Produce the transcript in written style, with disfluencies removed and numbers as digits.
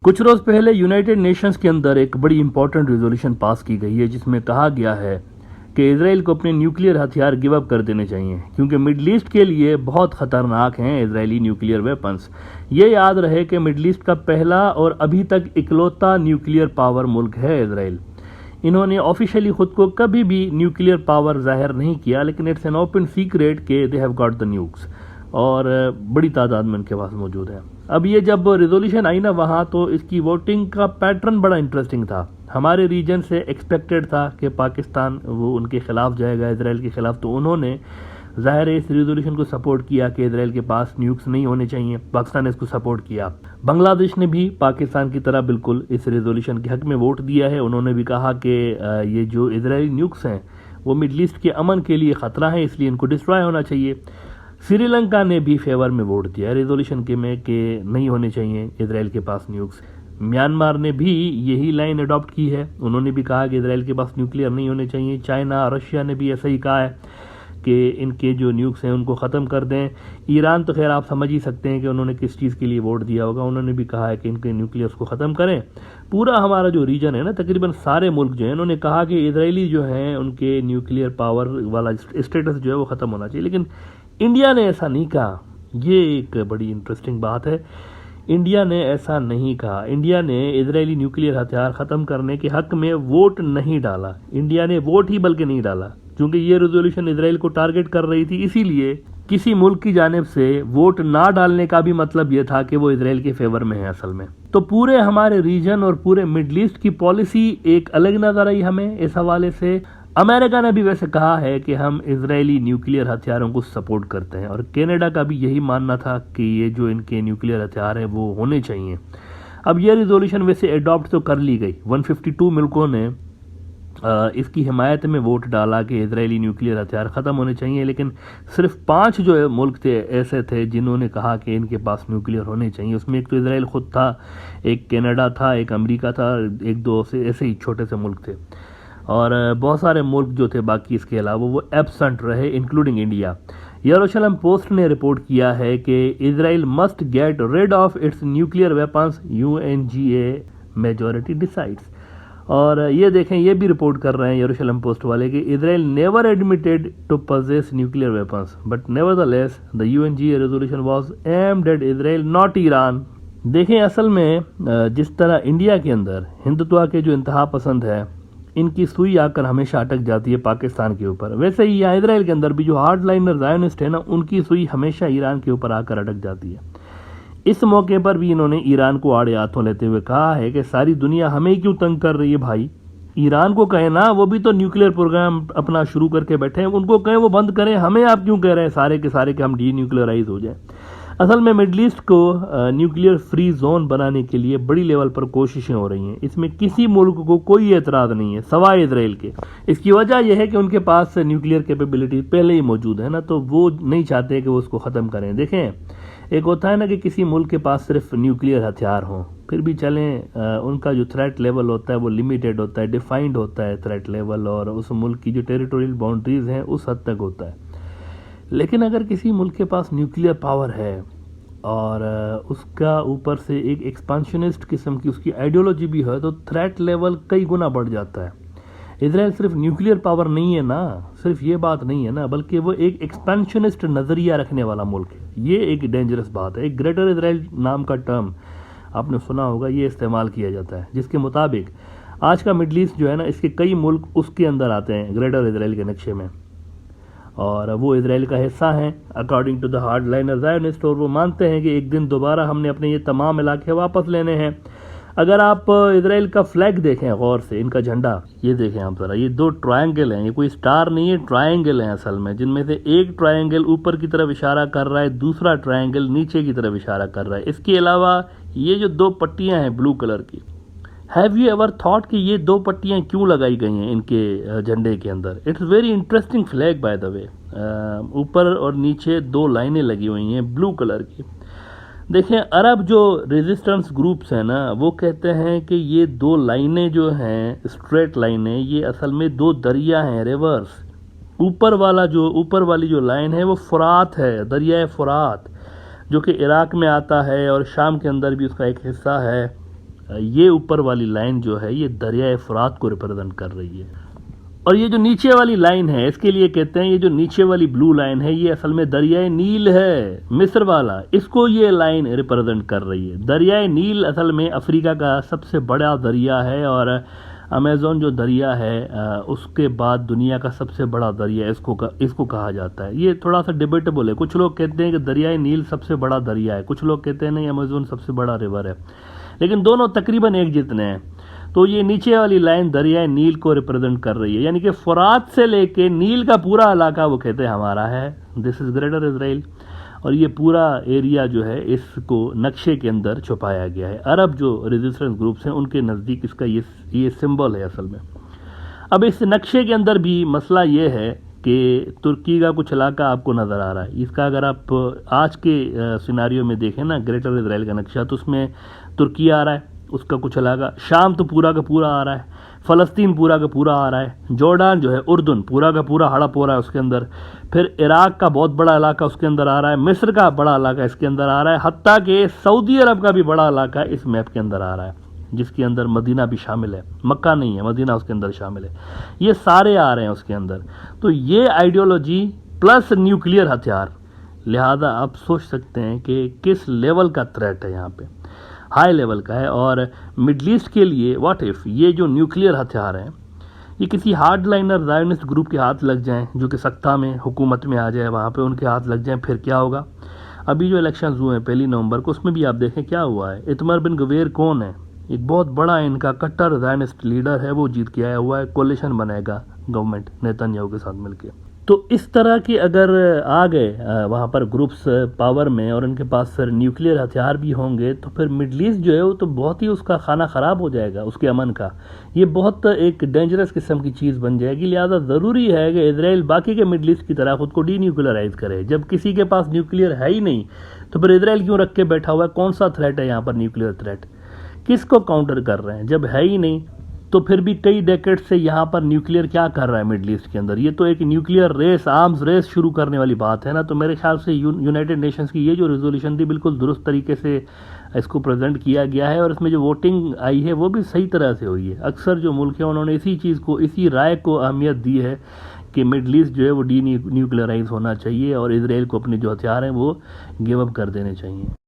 कुछ रोज पहले United Nations के अंदर एक बड़ी इंपॉर्टेंट रेजोल्यूशन पास की गई है जिसमें कहा गया है कि इजराइल को अपने न्यूक्लियर हथियार गिव अप कर देने चाहिए क्योंकि मिडल ईस्ट के लिए बहुत खतरनाक हैं इजरायली न्यूक्लियर वेपन्स। ये याद रहे कि मिडल ईस्ट का पहला और अभी तक इकलौता न्यूक्लियर पावर मुल्क है इजराइल। इन्होंने ऑफिशियली खुद को कभी भी न्यूक्लियर पावर जाहिर नहीं किया, लेकिन इट्स एन ओपन सीक्रेट के they have got the nukes और बड़ी तादाद में उनके पास मौजूद है। अब ये जब रिजोल्यूशन आई ना वहाँ, तो इसकी वोटिंग का पैटर्न बड़ा इंटरेस्टिंग था। हमारे रीजन से एक्सपेक्टेड था कि पाकिस्तान वो उनके खिलाफ जाएगा, इजराइल के खिलाफ, तो उन्होंने ज़ाहिर है इस रिजोल्यूशन को सपोर्ट किया कि इजराइल के पास न्यूक्स नहीं होने चाहिए। पाकिस्तान ने इसको सपोर्ट किया। बांग्लादेश ने भी पाकिस्तान की तरह बिल्कुल इस रिजोल्यूशन के हक में वोट दिया है। उन्होंने भी कहा कि ये जो इजरायली न्यूक्स हैं वो मिडल ईस्ट के अमन के लिए ख़तरा है, इसलिए इनको डिस्ट्रॉय होना चाहिए। श्रीलंका ने भी फेवर में वोट दिया रिजोल्यूशन के में कि नहीं होने चाहिए इजराइल के पास न्यूक्स। म्यांमार ने भी यही लाइन अडॉप्ट की है, उन्होंने भी कहा कि इजराइल के पास न्यूक्लियर नहीं होने चाहिए। चाइना, रशिया ने भी ऐसा ही कहा है कि इनके जो न्यूक्स हैं उनको ख़त्म कर दें। ईरान तो खैर आप समझ ही सकते हैं कि उन्होंने किस चीज़ के लिए वोट दिया होगा, उन्होंने भी कहा है कि इनके न्यूक्लियर्स को ख़त्म करें। पूरा हमारा जो रीजन है ना, तकरीबन सारे मुल्क जो हैं उन्होंने कहा कि इजरायली जो हैं उनके न्यूक्लियर पावर वाला स्टेटस जो है वो ख़त्म होना चाहिए, लेकिन इंडिया ने ऐसा नहीं कहा। ये एक बड़ी इंटरेस्टिंग बात है, इंडिया ने ऐसा नहीं कहा। इंडिया ने इजरायली न्यूक्लियर हथियार ख़त्म करने के हक में वोट नहीं डाला। इंडिया ने वोट ही बल्कि नहीं डाला, क्योंकि ये रेजोल्यूशन इजराइल को टारगेट कर रही थी। इसीलिए किसी मुल्क की जानिब से वोट ना डालने का भी मतलब ये था कि वो इजराइल के फेवर में है असल में। तो पूरे हमारे रीजन और पूरे मिडल ईस्ट की पॉलिसी एक अलग नजर आई हमें इस हवाले से। अमेरिका ने भी वैसे कहा है कि हम इजरायली न्यूक्लियर हथियारों को सपोर्ट करते हैं, और कनाडा का भी यही मानना था कि ये जो इनके न्यूक्लियर हथियार हैं वो होने चाहिए। अब ये रिजोल्यूशन वैसे एडॉप्ट तो कर ली गई, 152 मुल्कों ने इसकी हिमायत में वोट डाला कि इजरायली न्यूक्लियर हथियार ख़त्म होने चाहिए, लेकिन सिर्फ 5 जो मुल्क थे ऐसे थे जिन्होंने कहा कि इनके पास न्यूक्लियर होने चाहिए। उसमें एक तो इजराइल खुद था, एक कनाडा था, एक अमेरिका था, एक दो से ऐसे ही छोटे से मुल्क थे, और बहुत सारे मुल्क जो थे बाकी इसके अलावा वो एब्सेंट रहे, इंक्लूडिंग इंडिया। यरूशलेम पोस्ट ने रिपोर्ट किया है कि Israel must get rid of its nuclear weapons, UNGA majority decides. और ये देखें, ये भी रिपोर्ट कर रहे हैं यरूशलेम पोस्ट वाले कि Israel never admitted to possess nuclear weapons but nevertheless the UNGA resolution was aimed at Israel not Iran. देखें, असल में जिस तरह इंडिया के अंदर हिंदुत्व के जो इंतहा पसंद है इनकी सुई आकर हमेशा अटक जाती है पाकिस्तान के ऊपर, वैसे ही यहाँ इजराइल के अंदर भी जो हार्ड लाइनर ज़ायोनिस्ट है ना, उनकी सुई हमेशा ईरान के ऊपर आकर अटक जाती है। इस मौके पर भी इन्होंने ईरान को आड़े हाथों लेते हुए कहा है कि सारी दुनिया हमें क्यों तंग कर रही है भाई, ईरान को कहें ना, वो भी तो न्यूक्लियर प्रोग्राम अपना शुरू करके बैठे हैं, उनको कहें वो बंद करें, हमें आप क्यों कह रहे हैं सारे के सारे कि हम डी न्यूक्लियराइज हो जाए। असल में मिडल ईस्ट को न्यूक्लियर फ्री जोन बनाने के लिए बड़ी लेवल पर कोशिशें हो रही हैं, इसमें किसी मुल्क को कोई एतराज़ नहीं है सवाए इजराइल के। इसकी वजह यह है कि उनके पास न्यूक्लियर कैपेबिलिटी पहले ही मौजूद है ना, तो वो नहीं चाहते कि वो उसको ख़त्म करें। देखें, एक होता है ना कि किसी मुल्क के पास सिर्फ न्यूक्लियर हथियार हों, फिर भी चलें, उनका जो थ्रेट लेवल होता है वो लिमिटेड होता है, डिफाइंड होता है थ्रेट लेवल, और उस मुल्क की जो टेरिटोरियल बाउंड्रीज़ हैं उस हद तक होता है। लेकिन अगर किसी मुल्क के पास न्यूक्लियर पावर है और उसका ऊपर से एक एक्सपांशनिस्ट किस्म की उसकी आइडियोलॉजी भी है, तो थ्रेट लेवल कई गुना बढ़ जाता है। इजराइल सिर्फ न्यूक्लियर पावर नहीं है ना, सिर्फ ये बात नहीं है ना, बल्कि वो एक एक्सपेंशनिस्ट नज़रिया रखने वाला मुल्क है। ये एक डेंजरस बात है। एक ग्रेटर इजराइल नाम का टर्म आपने सुना होगा, ये इस्तेमाल किया जाता है, जिसके मुताबिक आज का मिडल ईस्ट जो है ना, इसके कई मुल्क उसके अंदर आते हैं ग्रेटर इजराइल के नक्शे में, और वो इजराइल का हिस्सा हैं according to the hard liner Zionist, और वो मानते हैं कि एक दिन दोबारा हमने अपने ये तमाम इलाके वापस लेने हैं। अगर आप इजराइल का फ्लैग देखें गौर से, इनका झंडा ये देखें आप ज़रा, ये 2 ट्रायंगल हैं, ये कोई स्टार नहीं है, ट्रायंगल हैं असल में, जिनमें से एक ट्रायंगल ऊपर की तरफ इशारा कर रहा है, दूसरा ट्रायंगल नीचे की तरफ इशारा कर रहा है। इसके अलावा ये जो 2 पट्टियाँ हैं ब्लू कलर की, हैव यू एवर थॉट कि ये 2 पट्टियाँ क्यों लगाई गई हैं इनके झंडे के अंदर? It's very interesting flag by the way. ऊपर और नीचे 2 लाइनें लगी हुई हैं ब्लू कलर की। देखें, अरब जो रेजिस्टेंस ग्रुप्स हैं ना, वो कहते हैं कि ये 2 लाइनें जो हैं स्ट्रेट लाइनें, ये असल में 2 दरिया हैं, रिवर्स। ऊपर वाली जो लाइन है वो फुरात है, दरिया फुरात, जो कि इराक में आता है और शाम के अंदर भी उसका एक हिस्सा है, ये ऊपर वाली लाइन जो है ये दरियाए फुरात को रिप्रेजेंट कर रही है, और ये जो नीचे वाली लाइन है इसके लिए कहते हैं, ये जो नीचे वाली ब्लू लाइन है ये असल में दरियाए नील है, मिस्र वाला, इसको ये लाइन रिप्रेजेंट कर रही है। दरियाए नील असल में अफ्रीका का सबसे बड़ा दरिया है, और अमेज़न जो दरिया है उसके बाद दुनिया का सबसे बड़ा दरिया इसको कहा जाता है। ये थोड़ा सा डिबेटेबल है, कुछ लोग कहते हैं कि दरियाए नील सबसे बड़ा दरिया है, कुछ लोग कहते हैं नहीं अमेज़न सबसे बड़ा रिवर है, लेकिन दोनों तकरीबन एक जितने हैं। तो ये नीचे वाली लाइन दरियाए नील को रिप्रेजेंट कर रही है, यानी कि फुरात से लेके नील का पूरा इलाका वो कहते हैं हमारा है, दिस इज़ ग्रेटर इजराइल। और ये पूरा एरिया जो है इसको नक्शे के अंदर छुपाया गया है। अरब जो रेजिस्टेंस ग्रुप्स हैं उनके नज़दीक इसका ये सिंबल है असल में। अब इस नक्शे के अंदर भी मसला ये है कि तुर्की का कुछ इलाका आपको नज़र आ रहा है, इसका अगर आप आज के सिनारियो में देखें ना ग्रेटर इजराइल का नक्शा, तो उसमें तुर्की आ रहा है, उसका कुछ इलाका, शाम तो पूरा का पूरा आ रहा है, फ़लस्तीन पूरा का पूरा आ रहा है, जॉर्डान जो है उर्दन पूरा का पूरा हड़प हो रहा है उसके अंदर, फिर इराक का बहुत बड़ा इलाका उसके अंदर आ रहा है, मिस्र का बड़ा इलाका इसके अंदर आ रहा है, हत्ता कि सऊदी अरब का भी बड़ा इलाका इस मैप के अंदर आ रहा है, जिसके अंदर मदीना भी शामिल है, मक्का नहीं है, मदीना उसके अंदर शामिल है, ये सारे आ रहे हैं उसके अंदर। तो ये आइडियोलॉजी प्लस न्यूक्लियर हथियार, लिहाजा आप सोच सकते हैं कि किस लेवल का थ्रेट है, यहाँ पे हाई लेवल का है। और मिडल ईस्ट के लिए व्हाट इफ़ ये जो न्यूक्लियर हथियार हैं ये किसी हार्ड लाइनर ज़ायोनिस्ट ग्रुप के हाथ लग जाएं, जो कि सत्ता में हुकूमत में आ जाए, वहाँ पे उनके हाथ लग जाएं, फिर क्या होगा। अभी जो इलेक्शंस हुए हैं 1 नवंबर को, उसमें भी आप देखें क्या हुआ है। इतमर बिन गवेर कौन है, एक बहुत बड़ा इनका कट्टर ज़ायोनिस्ट लीडर है, वो जीत के आया हुआ है, कोalition बनाएगा गवर्नमेंट नेतन्याहू के साथ मिलकर। तो इस तरह के अगर आ गए वहाँ पर ग्रुप्स पावर में और उनके पास फिर न्यूक्लियर हथियार भी होंगे, तो फिर मिडल ईस्ट जो है वो तो बहुत ही उसका खाना ख़राब हो जाएगा, उसके अमन का ये बहुत एक डेंजरस किस्म की चीज़ बन जाएगी। लिहाजा ज़रूरी है कि इजराइल बाकी के मिडल ईस्ट की तरह खुद को डीन्यूक्लियराइज करे। जब किसी के पास न्यूक्लियर है ही नहीं तो फिर इजराइल क्यों रख के बैठा हुआ है, कौन सा थ्रेट है यहाँ पर न्यूक्लियर थ्रेट, किसको काउंटर कर रहे हैं। जब है ही नहीं तो फिर भी कई डेकेड से यहाँ पर न्यूक्लियर क्या कर रहा है मिडल ईस्ट के अंदर, ये तो एक न्यूक्लियर रेस, आर्म्स रेस शुरू करने वाली बात है ना। तो मेरे ख्याल से यूनाइटेड नेशंस की ये जो रेजोल्यूशन थी बिल्कुल दुरुस्त तरीके से इसको प्रेजेंट किया गया है, और इसमें जो वोटिंग आई है वो भी सही तरह से हुई है। अक्सर जो मुल्क हैं उन्होंने इसी चीज़ को, इसी राय को अहमियत दी है कि मिडल ईस्ट जो है वो डी न्यूक्लियराइज होना चाहिए और इसराइल को अपने जो हथियार हैं वो गिव अप कर देने चाहिए।